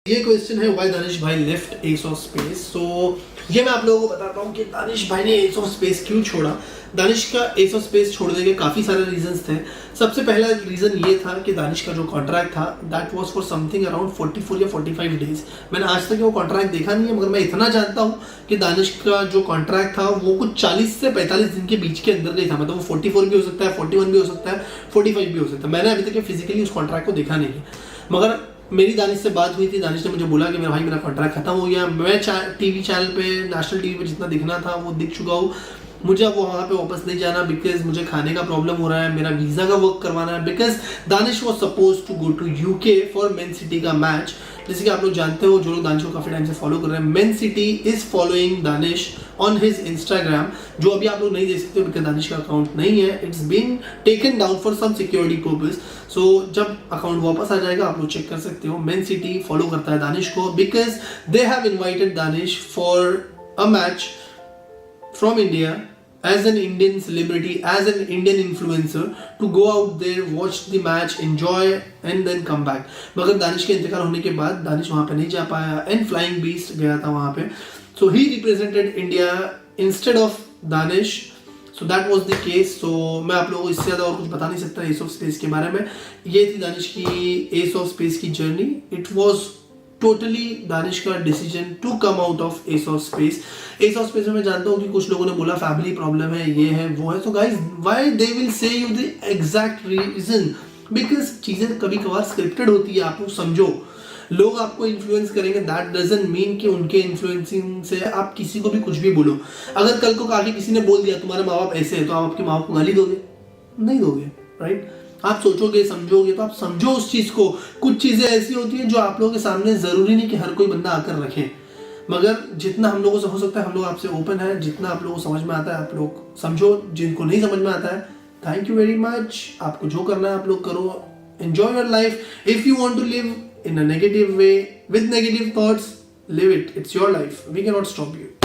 ये क्वेश्चन है व्हाई दानिश भाई लेफ्ट एस ऑफ स्पेस। सो ये मैं आप लोगों को बताता हूँ कि दानिश भाई ने एस ऑफ स्पेस क्यों छोड़ा। दानिश का एस ऑफ स्पेस छोड़ने के काफ़ी सारे रीजंस थे। सबसे पहला रीज़न ये था कि दानिश का जो कॉन्ट्रैक्ट था that was for something around 44 या 45 डेज। मैंने आज तक वो कॉन्ट्रैक्ट देखा नहीं है, मगर मैं इतना जानता हूँ कि दानिश का जो कॉन्ट्रैक्ट था वो कुछ 40 से 45 दिन के बीच के अंदर नहीं था। मतलब वो 44 भी हो सकता है, 41 भी हो सकता है, 45 भी हो सकता है। मैंने अभी तक फिजिकली उस कॉन्ट्रैक्ट को देखा नहीं है, मगर मेरी दानिश से बात हुई थी। दानिश ने मुझे बोला कि मेरा भाई मेरा कॉन्ट्रैक्ट खत्म हो गया, मैं टीवी चैनल पे, नेशनल टीवी पे जितना दिखना था वो दिख चुका हूँ, मुझे अब वहाँ पे वापस नहीं जाना बिकॉज मुझे खाने का प्रॉब्लम हो रहा है, मेरा वीज़ा का वर्क करवाना है। Because Danish was suppose to go to UK for Man City का मैच। जैसे कि आप लोग जानते हो, जो लोग दानिश को काफ़ी टाइम से फॉलो कर रहे हैं, main city is following Danish on his Instagram, जो अभी आप लोग नहीं देख सकते बिकॉज दानिश का अकाउंट नहीं है। It's been taken down for some security purpose. So जब अकाउंट वापस आ जाएगा आप लोग चेक कर सकते हो। मेन सिटी फॉलो करता है दानिश को because they have invited Danish for a match from India as an Indian celebrity, as an Indian influencer, to go out there, watch the match, enjoy and then come back. मगर दानिश के इंतकाल होने के बाद दानिश वहाँ पे नहीं जा पाया एंड फ्लाइंग बीस्ट गया था वहाँ पे। So he represented India instead of Danish. So that was the case. So मैं आप लोगों को इससे ज़्यादा और कुछ बता नहीं सकता एस ऑफ स्पेस के बारे में। ये थी दानिश की एस ऑफ स्पेस की जर्नी। इट वॉज टोटली दानिश का decision to come out of Ace of Space. Ace of Space में मैं जानता हूँ कि कुछ लोगों ने बोला फैमिली प्रॉब्लम है, ये है वो है। तो guys why they will say you the exact reason, because चीजें कभी कभार स्क्रिप्टेड होती है। आप लोग समझो, लोग आपको इन्फ्लुएंस करेंगे, दैट डजंट मीन कि उनके इन्फ्लुएंसिंग से आप किसी को भी कुछ भी बोलो। अगर कल को आगे किसी ने बोल दिया तुम्हारे माँ बाप ऐसे हैं, तो आप आपके माँ बाप को गाली दोगे? नहीं दोगे, राइट? आप सोचोगे, समझोगे, तो आप समझो उस चीज को। कुछ चीजें ऐसी होती हैं जो आप लोगों के सामने जरूरी नहीं कि हर कोई बंदा आकर रखे, मगर जितना हम लोगों से हो सकता है हम लोग आपसे ओपन है। जितना आप लोगों को समझ में आता है आप लोग समझो, जिनको नहीं समझ में आता है थैंक यू वेरी मच। आपको जो करना है आप लोग करो, enjoy your life. If you want to live in a negative way with negative thoughts, live it, it's your life, we can not stop you.